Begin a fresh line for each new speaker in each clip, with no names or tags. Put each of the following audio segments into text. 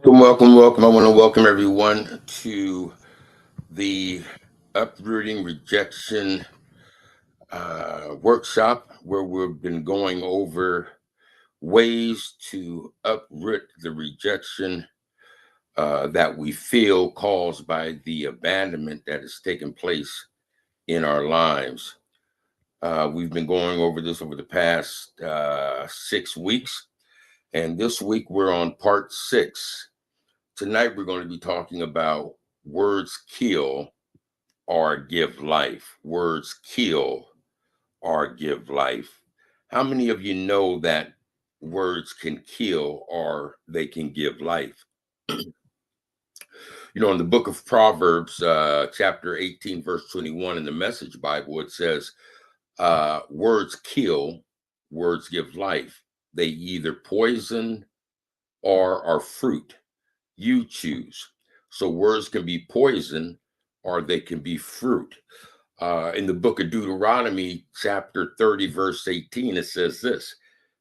Welcome. I want to welcome everyone to the Uprooting Rejection workshop where we've been going over ways to uproot the rejection that we feel caused by the abandonment that has taken place in our lives. We've been going over this over the past 6 weeks, and this week we're on part 6. Tonight, we're going to be talking about words kill or give life. Words kill or give life. How many of you know that words can kill or they can give life? In the book of Proverbs, chapter 18, verse 21, in the Message Bible, it says, words kill, words give life. They either poison or are fruit. You choose. So words can be poison or they can be fruit. In the book of Deuteronomy, chapter 30, verse 18, it says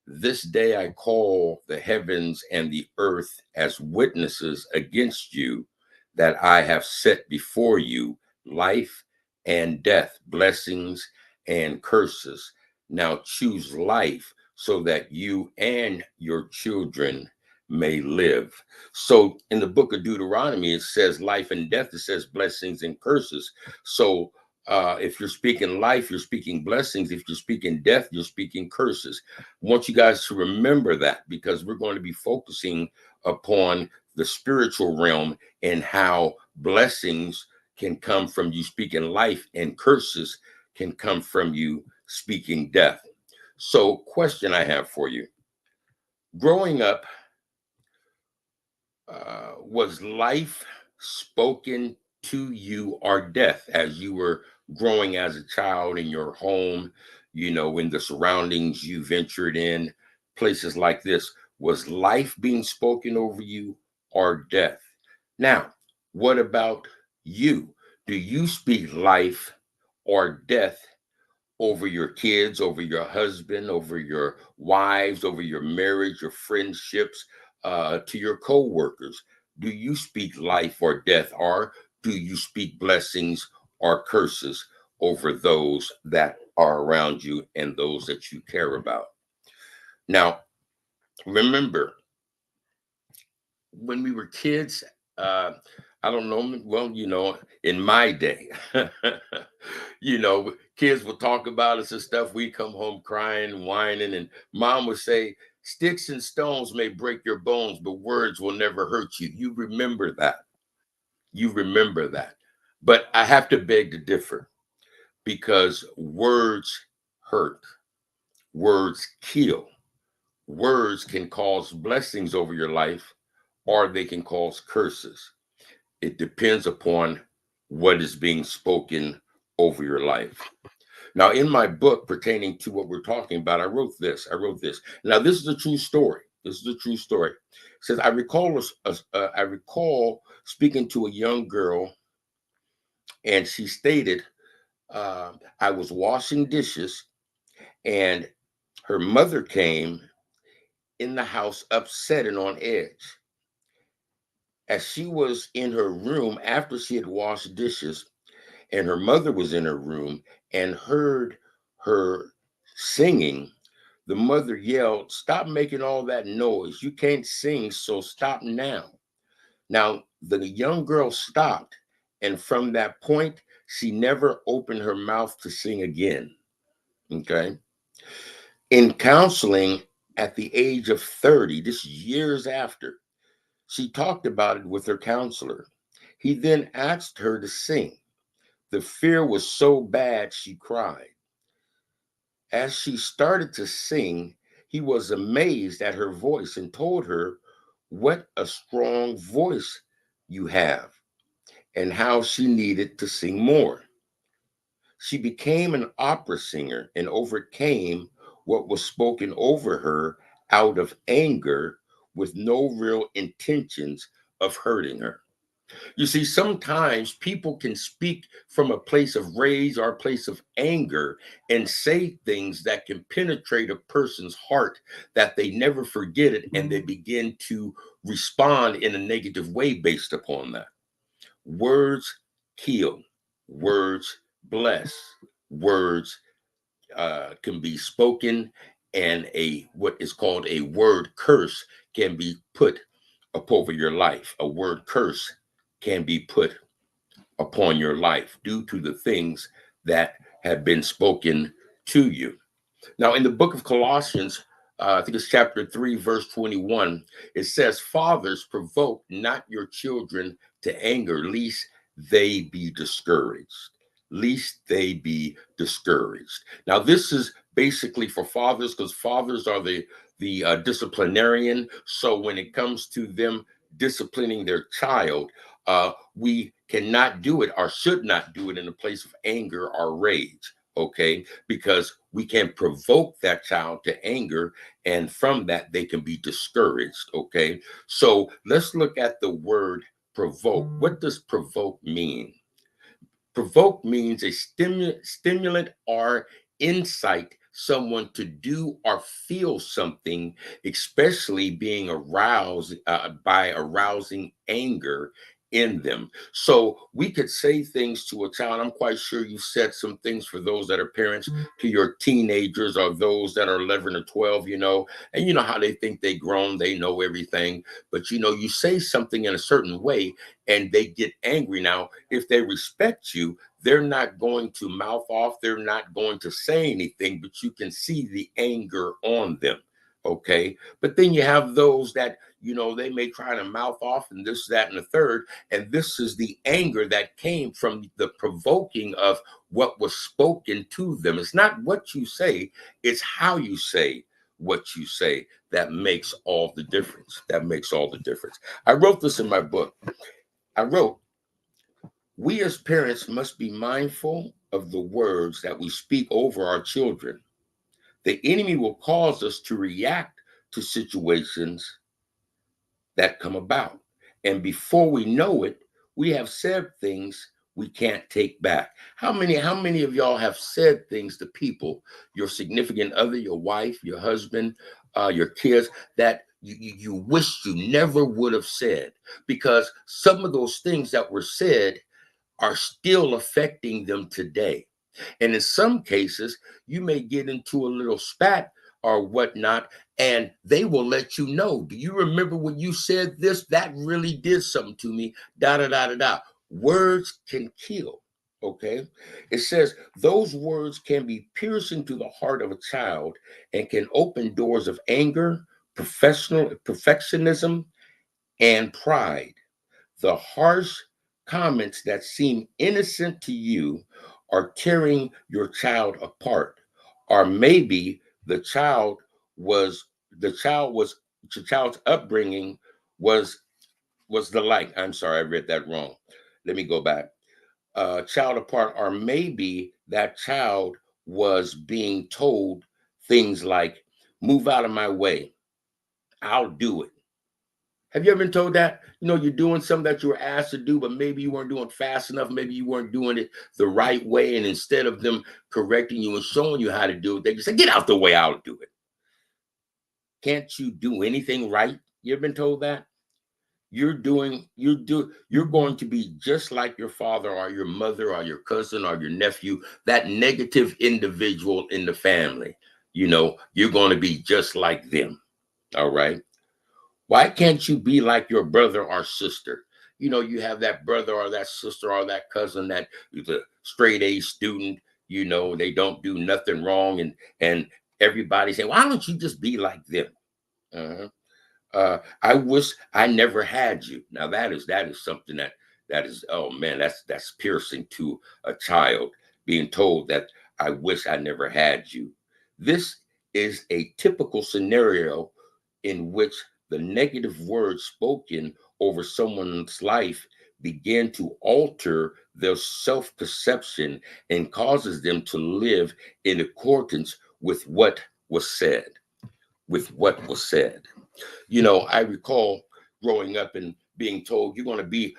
this day I call the heavens and the earth as witnesses against you that I have set before you life and death, blessings and curses. Now choose life so that you and your children may live. So in the book of Deuteronomy, it says life and death, it says blessings and curses. So if you're speaking life, you're speaking blessings. If you're speaking death, you're speaking curses. I want you guys to remember that because we're going to be focusing upon the spiritual realm and how blessings can come from you speaking life and curses can come from you speaking death. So, question I have for you. Growing up, was life spoken to you or death as you were growing as a child in your home, in the surroundings you ventured in, places like this? Was life being spoken over you or death? Now, what about you? Do you speak life or death over your kids, over your husband, over your wives, over your marriage, your friendships, to your co-workers? Do you speak life or death, or do you speak blessings or curses over those that are around you and those that you care about? Now, remember, when we were kids, uh, I don't know, well, in my day, kids would talk about us and stuff. We come home crying, whining, and mom would say, sticks and stones may break your bones, but words will never hurt you. You remember that. You remember that. But I have to beg to differ because words hurt, words kill. Words can cause blessings over your life or they can cause curses. It depends upon what is being spoken over your life. Now, in my book pertaining to what we're talking about, I wrote this. Now, this is a true story. This is a true story. It says I recall speaking to a young girl, and she stated, I was washing dishes, and her mother came in the house upset and on edge. As she was in her room after she had washed dishes, and her mother was in her room and heard her singing, the mother yelled, "Stop making all that noise. You can't sing, so stop now." Now, the young girl stopped, and from that point, she never opened her mouth to sing again. Okay. In counseling at the age of 30, this years after, she talked about it with her counselor. He then asked her to sing. The fear was so bad she cried. As she started to sing, he was amazed at her voice and told her what a strong voice you have and how she needed to sing more. She became an opera singer and overcame what was spoken over her out of anger with no real intentions of hurting her. You see, sometimes people can speak from a place of rage or a place of anger and say things that can penetrate a person's heart that they never forget it, and they begin to respond in a negative way based upon that. Words kill, words bless, words can be spoken, and a what is called a word curse can be put over your life. A word curse can be put upon your life due to the things that have been spoken to you. Now, in the book of Colossians, I think it's chapter 3, verse 21, it says, "Fathers, provoke not your children to anger, lest they be discouraged." Lest they be discouraged. Now, this is basically for fathers, because fathers are the disciplinarian. So when it comes to them disciplining their child, we cannot do it or should not do it in a place of anger or rage. Okay, because we can provoke that child to anger, and from that they can be discouraged. Okay, so let's look at the word provoke. What does provoke mean? Provoke means a stimulant or incite someone to do or feel something, especially being aroused by arousing anger in them. So we could say things to a child. I'm quite sure you said some things, for those that are parents, to your teenagers or those that are 11 or 12, and you know how they think they grown, they know everything. But you say something in a certain way and they get angry. Now, if they respect you, they're not going to mouth off, they're not going to say anything, but you can see the anger on them. Okay. But then you have those that, they may try to mouth off and this, that, and the third. And this is the anger that came from the provoking of what was spoken to them. It's not what you say, it's how you say what you say that makes all the difference. That makes all the difference. I wrote this in my book. I wrote, "We as parents must be mindful of the words that we speak over our children. The enemy will cause us to react to situations that come about. And before we know it, we have said things we can't take back." How many of y'all have said things to people, your significant other, your wife, your husband, your kids, that you wish you never would have said? Because some of those things that were said are still affecting them today. And in some cases, you may get into a little spat or whatnot, and they will let you know, "Do you remember when you said this? That really did something to me." Da da da da da. Words can kill. Okay. It says those words can be piercing to the heart of a child and can open doors of anger, perfectionism, and pride. The harsh comments that seem innocent to you are tearing your child apart. Or maybe the child was the child was the child's upbringing was the like. I'm sorry, I read that wrong. Let me go back. Child apart, or maybe that child was being told things like, "Move out of my way. I'll do it." Have you ever been told that? You're doing something that you were asked to do, but maybe you weren't doing fast enough. Maybe you weren't doing it the right way. And instead of them correcting you and showing you how to do it, they just say, "Get out the way, I'll do it." Can't you do anything right? You ever been told that? You're going to be just like your father or your mother or your cousin or your nephew, that negative individual in the family. You're going to be just like them. All right. Why can't you be like your brother or sister? You have that brother or that sister or that cousin that is a straight A student. They don't do nothing wrong, and everybody say, "Why don't you just be like them?" Uh-huh. I wish I never had you. Now that is something that is, oh man, that's piercing to a child, being told that, "I wish I never had you." This is a typical scenario in which the negative words spoken over someone's life begin to alter their self-perception and causes them to live in accordance with what was said. With what was said. I recall growing up, and being told you're going to be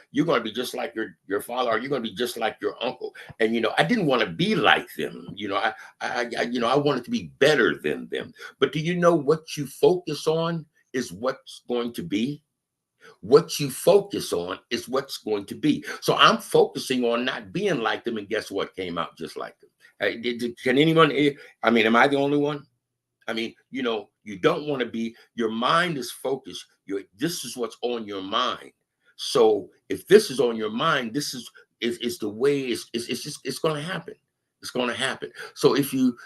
just like your father, or you're going to be just like your uncle. And I didn't want to be like them. I wanted to be better than them. But do you know what you focus on is what's going to be? What you focus on is what's going to be. So I'm focusing on not being like them, and guess what? Came out just like them. Can anyone? I mean, am I the only one? I mean, you don't want to be. Your mind is focused. This is what's on your mind. So if this is on your mind, this is the way it's going to happen. It's going to happen. So if you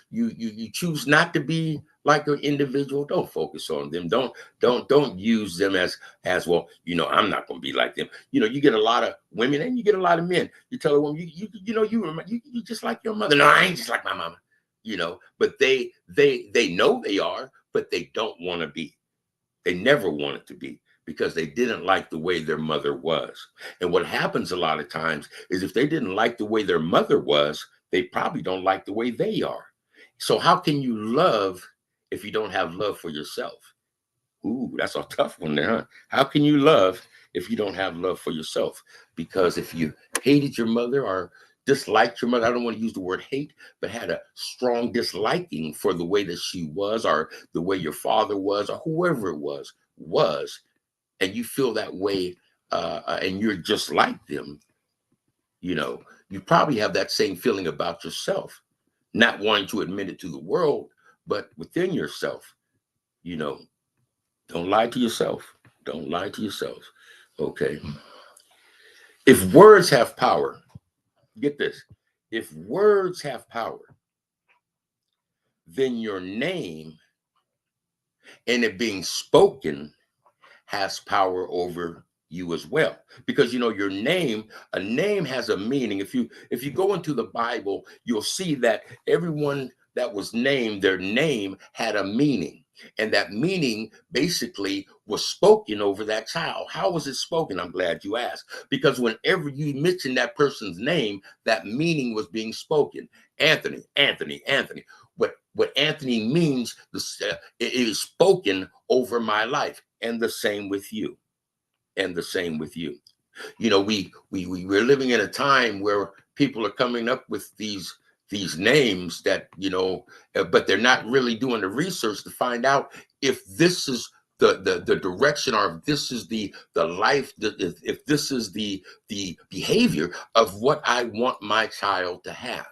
choose not to be like an individual, don't focus on them. Don't use them as well. I'm not going to be like them. You get a lot of women and you get a lot of men. You tell a woman, you just like your mother. No, I ain't just like my mama. But they know they are, but they don't want to be. They never wanted to be, because they didn't like the way their mother was. And what happens a lot of times is, if they didn't like the way their mother was, they probably don't like the way they are. So how can you love if you don't have love for yourself? Ooh, that's a tough one there, huh? How can you love if you don't have love for yourself? Because if you hated your mother or disliked your mother, I don't want to use the word hate, but had a strong disliking for the way that she was, or the way your father was, or whoever it was, and you feel that way, and you're just like them, you probably have that same feeling about yourself, not wanting to admit it to the world, but within yourself. Don't lie to yourself. Don't lie to yourself. Okay. If words have power, get this. If words have power, then your name and it being spoken has power over you as well. Because your name, a name has a meaning. If you go into the Bible, you'll see that everyone that was named, their name had a meaning. And that meaning basically was spoken over that child. How was it spoken? I'm glad you asked. Because whenever you mention that person's name, that meaning was being spoken. Anthony, Anthony, Anthony. What Anthony means, it is spoken over my life. And the same with you. And the same with you. We're living in a time where people are coming up with these names that, but they're not really doing the research to find out if this is the direction, or if this is the life, if this is the behavior of what I want my child to have.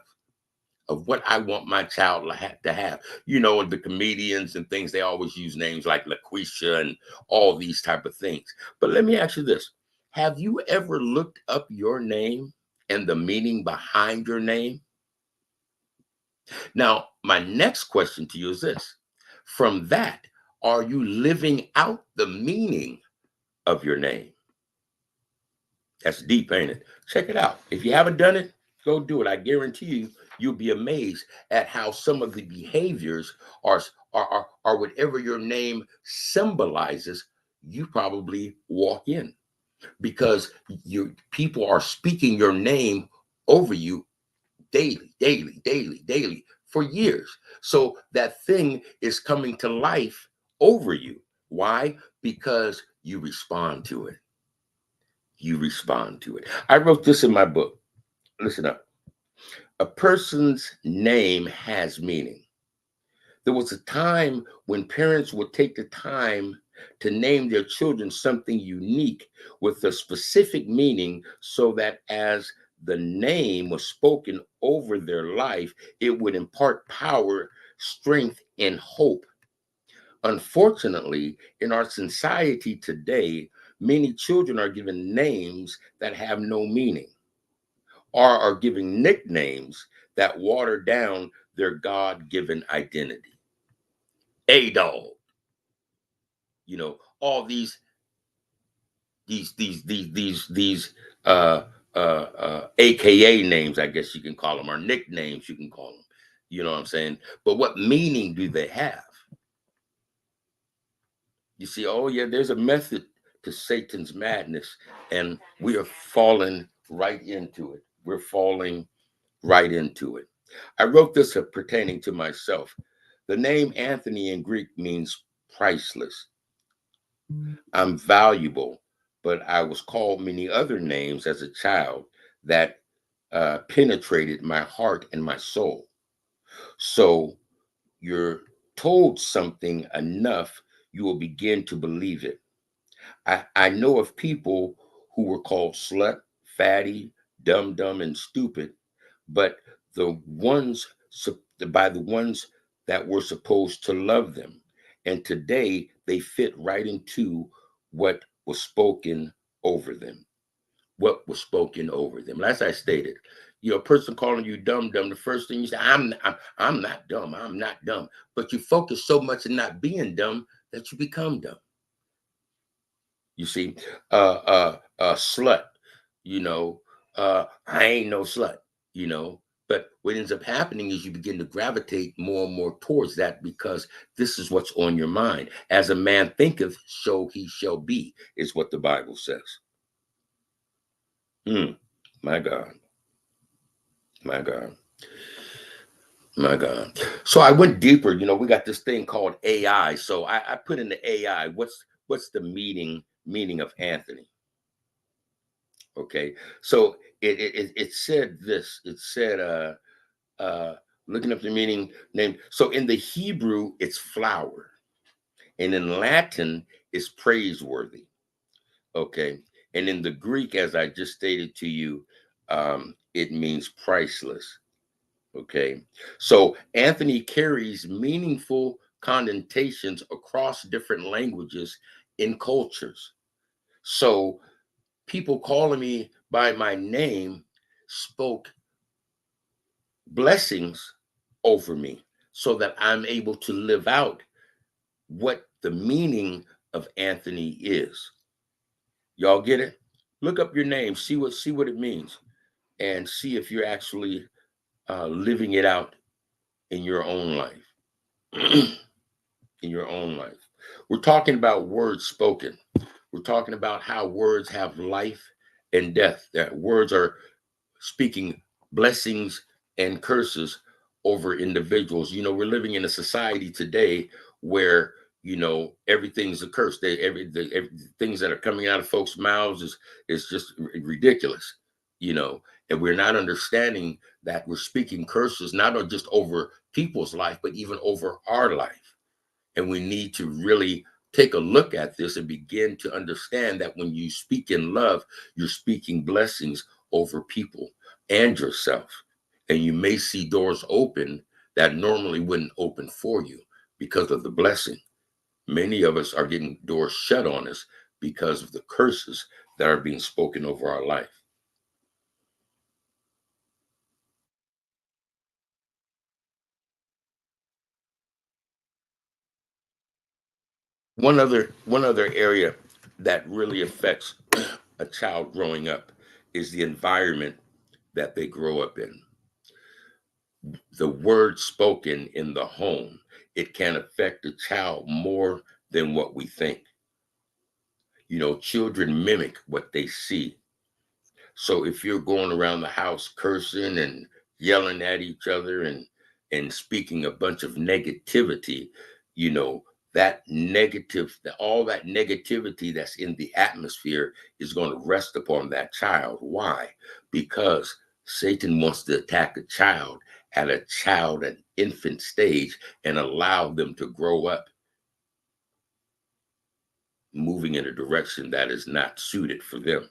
Of what I want my child to have. And the comedians and things, they always use names like LaQuisha and all these type of things. But let me ask you this. Have you ever looked up your name and the meaning behind your name? Now, my next question to you is this. From that, are you living out the meaning of your name? That's deep, ain't it? Check it out. If you haven't done it, go do it. I guarantee you'll be amazed at how some of the behaviors are whatever your name symbolizes, you probably walk in, because people are speaking your name over you daily, daily, daily, daily for years. So that thing is coming to life over you. Why? Because you respond to it. You respond to it. I wrote this in my book. Listen up. A person's name has meaning. There was a time when parents would take the time to name their children something unique with a specific meaning, so that as the name was spoken over their life, it would impart power, strength, and hope. Unfortunately, in our society today, many children are given names that have no meaning, or are given nicknames that water down their God-given identity. A-dog, all these AKA names, I guess you can call them, or nicknames you can call them. You know what I'm saying? But what meaning do they have? You see, oh yeah, there's a method to Satan's madness, and we are falling right into it. We're falling right into it. I wrote this pertaining to myself. The name Anthony in Greek means priceless. I'm valuable but I was called many other names as a child that penetrated my heart and my soul. So you're told something enough, you will begin to believe it. I know of people who were called slut, fatty, dumb, and stupid, but the ones by the ones that were supposed to love them. And today they fit right into what was spoken over them. What was spoken over them. As I stated, a person calling you dumb, the first thing you say, I'm not dumb. I'm not dumb. But you focus so much on not being dumb that you become dumb. You see, slut, you know, I ain't no slut, you know. But what ends up happening is you begin to gravitate more and more towards that because this is what's on your mind. As a man thinketh, so he shall be, is what the Bible says. My God, my God, my God. So I went deeper. We got this thing called AI. So I put in the AI. What's the meaning of Anthony? Okay, so it said this. It said looking up the meaning name. So in the Hebrew, it's flower, and in Latin, it's praiseworthy. Okay, and in the Greek, as I just stated to you, it means priceless. Okay, so Anthony carries meaningful connotations across different languages in cultures. So people calling me by my name spoke blessings over me so that I'm able to live out what the meaning of Anthony is. Y'all get it? Look up your name, see what it means, and see if you're actually living it out in your own life. In your own life. We're talking about words spoken. We're talking about how words have life and death. That words are speaking blessings and curses over individuals. We're living in a society today where everything's a curse. Every things that are coming out of folks' mouths is just ridiculous. And we're not understanding that we're speaking curses not just over people's life, but even over our life. And we need to really take a look at this and begin to understand that when you speak in love, you're speaking blessings over people and yourself. And you may see doors open that normally wouldn't open for you because of the blessing. Many of us are getting doors shut on us because of the curses that are being spoken over our life. One other area that really affects a child growing up is the environment that they grow up in. The word spoken in the home, it can affect a child more than what we think. Children mimic what they see. So if you're going around the house cursing and yelling at each other and speaking a bunch of negativity, you know, all that negativity that's in the atmosphere is going to rest upon that child. Why? Because Satan wants to attack a child at infant stage and allow them to grow up moving in a direction that is not suited for them.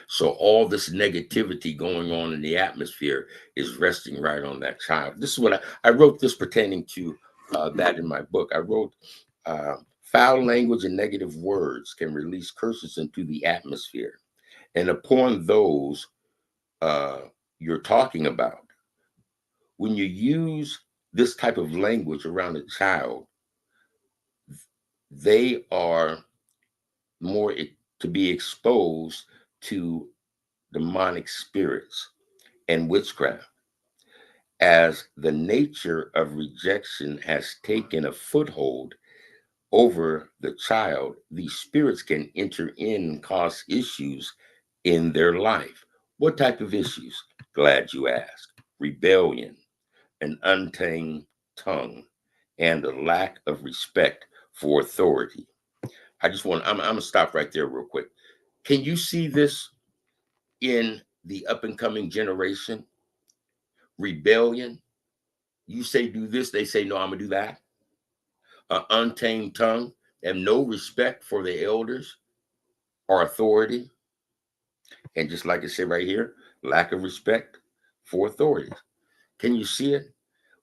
So all this negativity going on in the atmosphere is resting right on that child. This is what I wrote this pertaining to that in my book. I wrote foul language and negative words can release curses into the atmosphere. And upon those uh, you're talking about, when you use this type of language around a child, they are more to be exposed to demonic spirits and witchcraft. As the nature of rejection has taken a foothold over the child, these spirits can enter in and cause issues in their life. What type of issues? Glad you asked. Rebellion, an untamed tongue, and a lack of respect for authority. I'm gonna stop right there real quick. Can you see this in the up and coming generation? Rebellion. You say do this, they say no, I'm gonna do that. An untamed tongue and no respect for the elders or authority. And just like I said right here, lack of respect for authorities. Can you see it?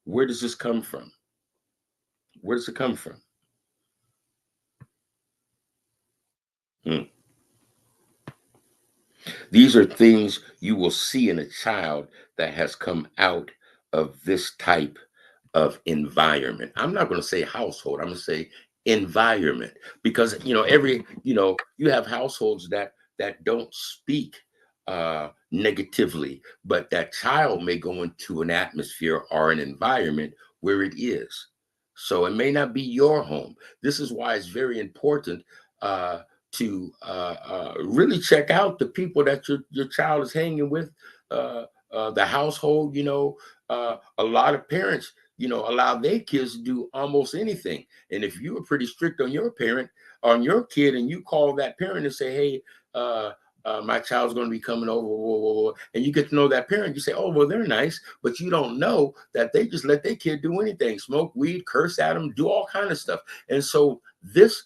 Where does this come from? Where does it come from? Hmm. These are things you will see in a child that has come out of this type of environment. I'm not going to say household, I'm going to say environment, because you have households that don't speak negatively, but that child may go into an atmosphere or an environment where it is. So it may not be your home. This is why it's very important uh, to really check out the people that your child is hanging with, the household. A lot of parents, allow their kids to do almost anything. And if you were pretty strict on your kid, and you call that parent and say, "Hey, my child's going to be coming over," and you get to know that parent, you say, "Oh, well, they're nice," but you don't know that they just let their kid do anything, smoke weed, curse at them, do all kind of stuff. And so this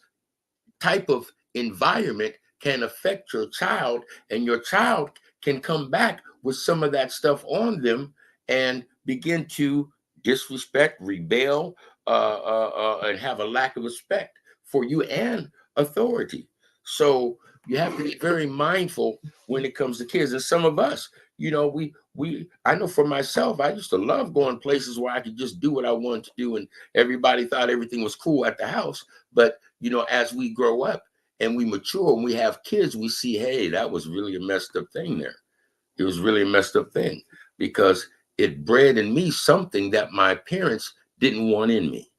type of environment can affect your child, and your child can come back with some of that stuff on them and begin to disrespect, rebel, and have a lack of respect for you and authority. So you have to be very mindful when it comes to kids. And some of us, I know for myself, I used to love going places where I could just do what I wanted to do, and everybody thought everything was cool at the house. But as we grow up and we mature and we have kids, we see, hey, that was really a messed up thing there. It was really a messed up thing, because it bred in me something that my parents didn't want in me,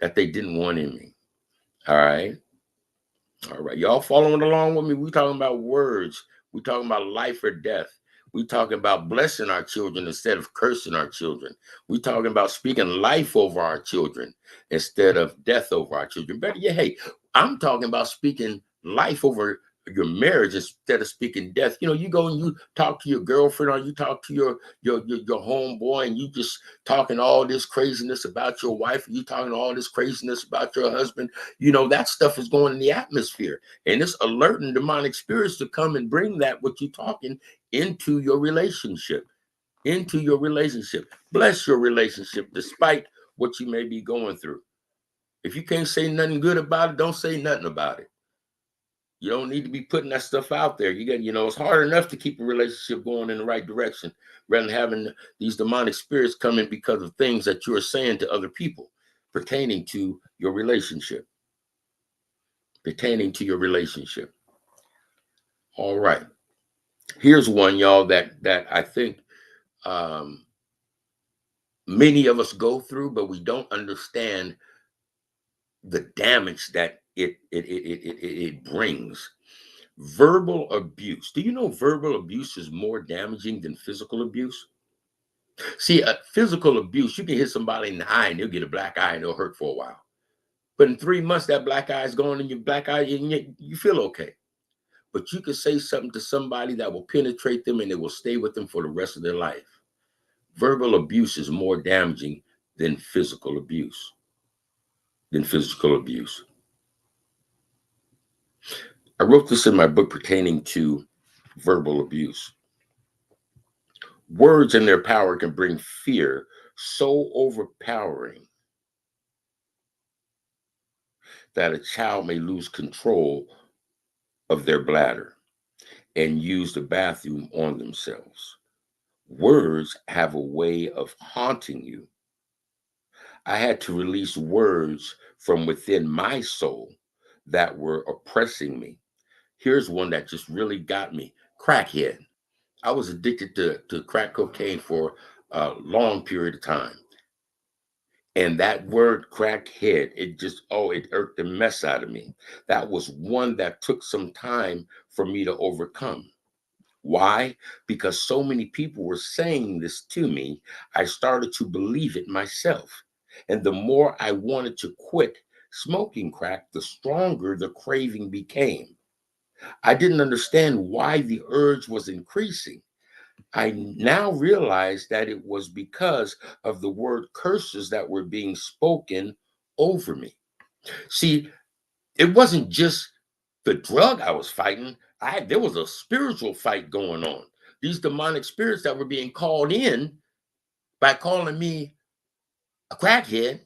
that they didn't want in me. All right. All right. Y'all following along with me? We talking about words. We talking about life or death. We talking about blessing our children instead of cursing our children. We talking about speaking life over our children instead of death over our children. Better yet, hey, I'm talking about speaking life over your marriage instead of speaking death. You go and you talk to your girlfriend, or you talk to your homeboy, and you just talking all this craziness about your wife, or you talking all this craziness about your husband. That stuff is going in the atmosphere, and it's alerting demonic spirits to come and bring that what you're talking into your relationship. Bless your relationship despite what you may be going through. If you can't say nothing good about it, don't say nothing about it. You don't need to be putting that stuff out there. It's hard enough to keep a relationship going in the right direction rather than having these demonic spirits come in because of things that you are saying to other people pertaining to your relationship. All right. Here's one, y'all, that I think many of us go through, but we don't understand the damage that it brings. Verbal abuse. Do you know verbal abuse is more damaging than physical abuse? See, physical abuse, you can hit somebody in the eye and they'll get a black eye and they'll hurt for a while. But in 3 months, that black eye is gone, and your black eye, and you feel okay. But you can say something to somebody that will penetrate them, and it will stay with them for the rest of their life. Verbal abuse is more damaging than physical abuse. I wrote this in my book pertaining to verbal abuse. Words and their power can bring fear so overpowering that a child may lose control of their bladder and use the bathroom on themselves. Words have a way of haunting you. I had to release words from within my soul that were oppressing me. Here's one that just really got me. Crackhead. I was addicted to crack cocaine for a long period of time. And that word crackhead, it irked the mess out of me. That was one that took some time for me to overcome. Why? Because so many people were saying this to me, I started to believe it myself. And the more I wanted to quit smoking crack, the stronger the craving became. I didn't understand why the urge was increasing. I now realize that it was because of the word curses that were being spoken over me. See, it wasn't just the drug I was fighting. There was a spiritual fight going on. These demonic spirits that were being called in by calling me a crackhead,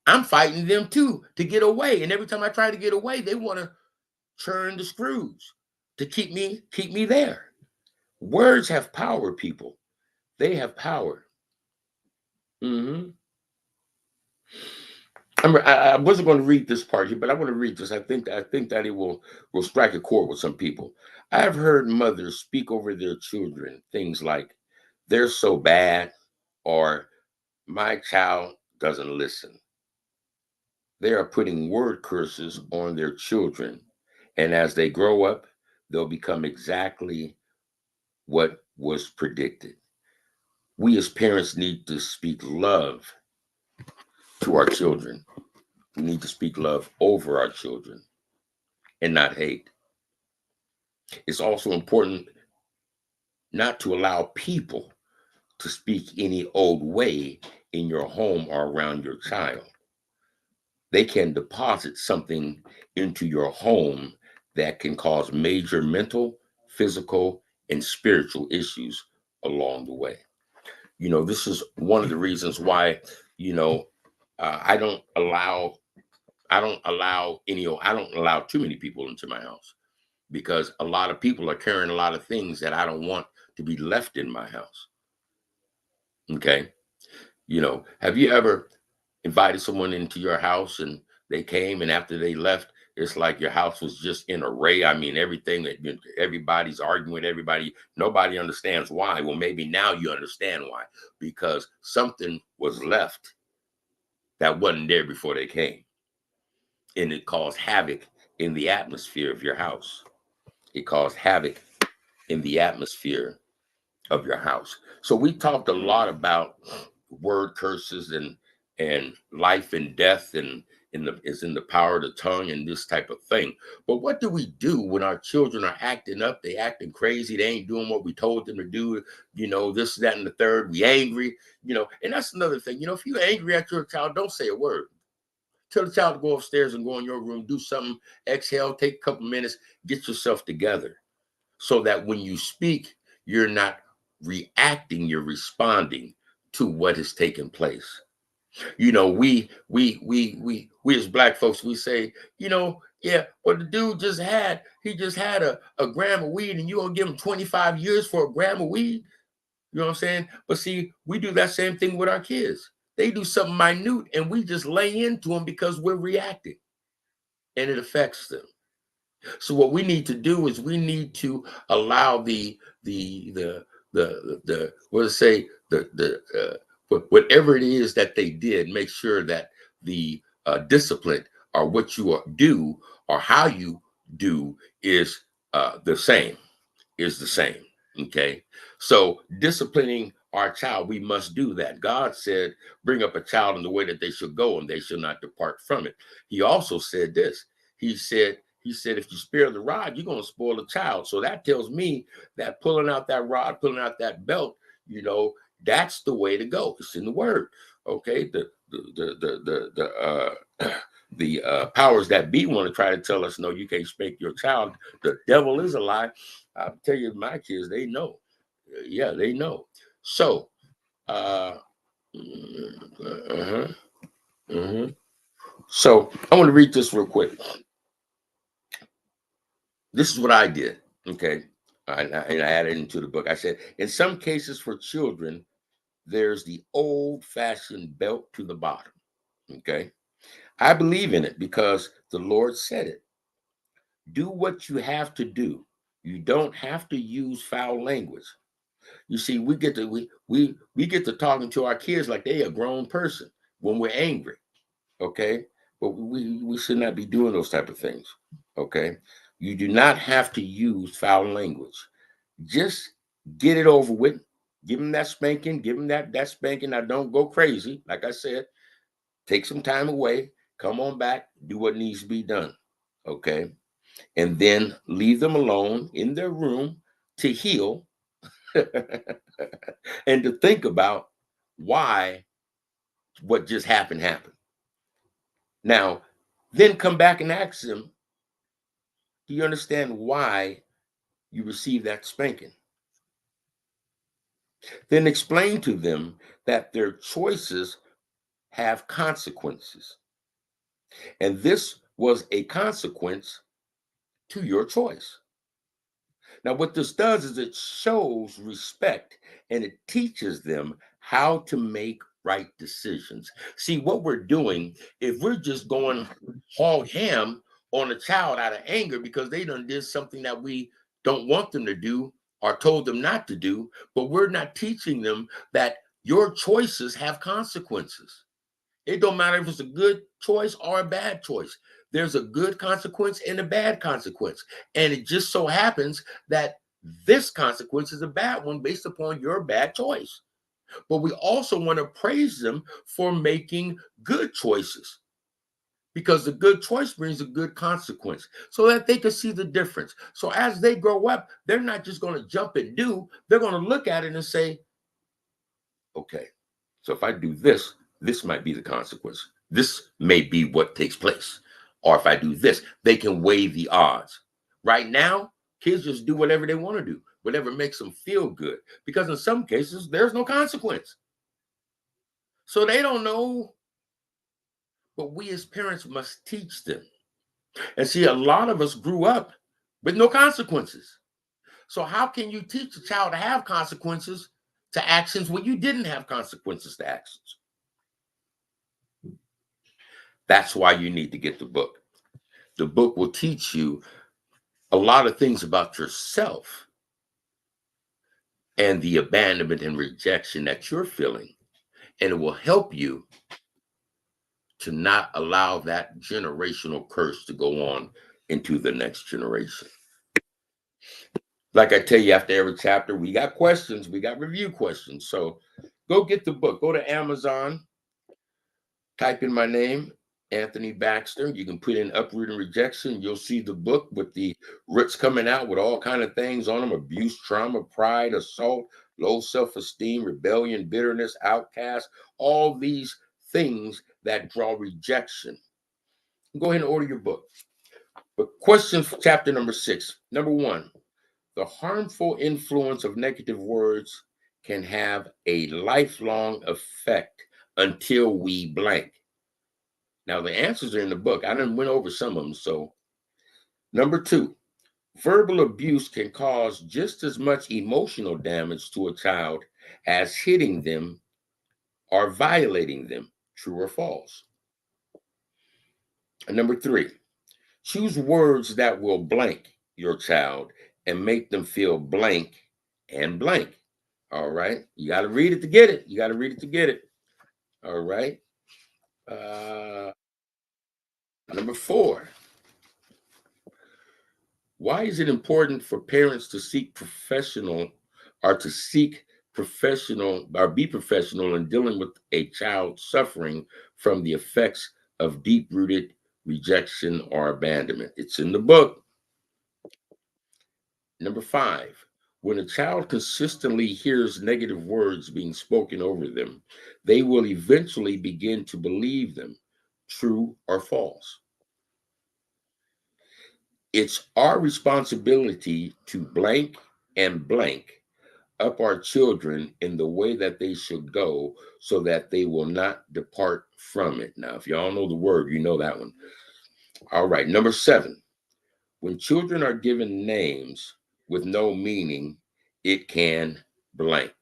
I'm fighting them too to get away. And every time I try to get away, they want to churn the screws to keep me there. Words have power, people. They have power. Mm-hmm. I wasn't going to read this part here, but I want to read this. I think that it will strike a chord with some people. I have heard mothers speak over their children things like, "They're so bad," or "My child doesn't listen." They are putting word curses on their children, and as they grow up, they'll become exactly what was predicted. We as parents need to speak love to our children. We need to speak love over our children and not hate. It's also important not to allow people to speak any old way in your home or around your child. They can deposit something into your home that can cause major mental, physical, and spiritual issues along the way. This is one of the reasons why, you know, I don't allow, I don't allow too many people into my house, because a lot of people are carrying a lot of things that I don't want to be left in my house. Okay. Have you ever invited someone into your house and they came, and after they left, it's like your house was just in array? I mean, everything that everybody's arguing with everybody. Nobody understands why. Well, maybe now you understand why, because something was left that wasn't there before they came, and it caused havoc in the atmosphere of your house. It caused havoc in the atmosphere of your house. So we talked a lot about word curses and life and death, and is in the power of the tongue and this type of thing. But what do we do when our children are acting up? They acting crazy. They ain't doing what we told them to do. This, that, and the third. We angry. And that's another thing. If you're angry at your child, don't say a word. Tell the child to go upstairs and go in your room, do something, exhale, take a couple minutes, get yourself together, so that when you speak, you're not reacting, you're responding to what has taken place. We as black folks, we say, yeah, well, the dude he just had a gram of weed, and you gonna give him 25 years for a gram of weed? You know what I'm saying? But see, we do that same thing with our kids. They do something minute, and we just lay into them because we're reacting, and it affects them. So what we need to do is we need to allow the what to say whatever it is that they did, make sure that the discipline, or what you do, or how you do, is the same. Is the same. Okay. So disciplining our child, we must do that. God said, "Bring up a child in the way that they should go, and they shall not depart from it." He also said this. He said, "If you spare the rod, you're going to spoil the child." So that tells me that pulling out that rod, pulling out that belt, that's the way to go. It's in the word. Okay. The powers that be want to try to tell us, no, you can't spank your child. The devil is a lie. I'll tell you, my kids, they know. Yeah, they know. So, uh-huh, uh-huh. So I want to read this real quick. This is what I did. Okay. And I added into the book. I said, in some cases for children, there's the old fashioned belt to the bottom. Okay. I believe in it because the Lord said it. Do what you have to do. You don't have to use foul language. You see, we get to talking to our kids like they a grown person when we're angry. Okay. But we should not be doing those type of things. Okay. You do not have to use foul language. Just get it over with. Give them that spanking. Give them that spanking. Now don't go crazy. Like I said, take some time away. Come on back. Do what needs to be done. Okay. and then leave them alone in their room to heal and to think about why what just happened. Now, then come back and ask them, do you understand why you received that spanking? Then explain to them that their choices have consequences. And this was a consequence to your choice. Now, what this does is it shows respect and it teaches them how to make right decisions. See, what we're doing, if we're just going hog ham on a child out of anger because they done did something that we don't want them to do or told them not to do, but we're not teaching them that your choices have consequences. It don't matter if it's a good choice or a bad choice. There's a good consequence and a bad consequence. And it just so happens that this consequence is a bad one based upon your bad choice. But we also want to praise them for making good choices because the good choice brings a good consequence so that they can see the difference. So as they grow up, they're not just going to jump and do, they're going to look at it and say, okay, so if I do this, this might be the consequence. This may be what takes place. Or if I do this, they can weigh the odds. Right now, kids just do whatever they want to do, whatever makes them feel good. Because in some cases, there's no consequence. So they don't know. But we as parents must teach them. And see, a lot of us grew up with no consequences. So how can you teach a child to have consequences to actions when you didn't have consequences to actions? That's why you need to get the book. The book will teach you a lot of things about yourself and the abandonment and rejection that you're feeling. And it will help you to not allow that generational curse to go on into the next generation. Like I tell you, after every chapter, we got questions, we got review questions. So go get the book. Go to Amazon, type in my name, Anthony Baxter. You can put in Uprooting Rejection. You'll see the book with the roots coming out with all kind of things on them: abuse, trauma, pride, assault, low self-esteem, rebellion, bitterness, outcast, all these things that draw rejection. Go ahead and order your book. But question for chapter number 6. Number 1, the harmful influence of negative words can have a lifelong effect until we blank. Now, the answers are in the book. I done went over some of them. So, number 2, verbal abuse can cause just as much emotional damage to a child as hitting them or violating them. True or false? And number 3, choose words that will blank your child and make them feel blank and blank. All right. You got to read it to get it. You got to read it to get it. All right. Number 4, why is it important for parents to seek professional or to seek professional or be professional in dealing with a child suffering from the effects of deep rooted rejection or abandonment? It's in the book. Number 5, when a child consistently hears negative words being spoken over them, they will eventually begin to believe them, true or false. It's our responsibility to blank and blank up our children in the way that they should go so that they will not depart from it. Now, if y'all know the word, you know that one. All right. Number 7, when children are given names with no meaning, it can blank.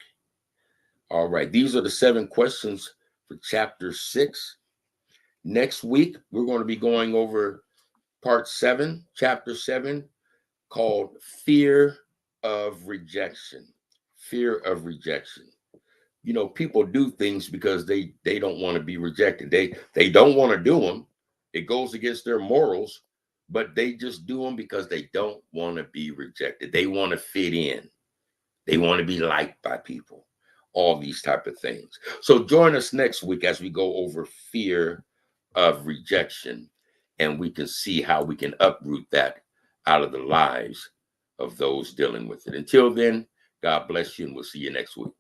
All right. These are the 7 questions for chapter 6. Next week, we're going to be going over part 7, chapter 7, called Fear of Rejection. Fear of rejection. You know, people do things because they don't want to be rejected. They don't want to do them. It goes against their morals, but they just do them because they don't want to be rejected. They want to fit in. They want to be liked by people. All these type of things. So join us next week as we go over fear of rejection, and we can see how we can uproot that out of the lives of those dealing with it. Until then, God bless you, and we'll see you next week.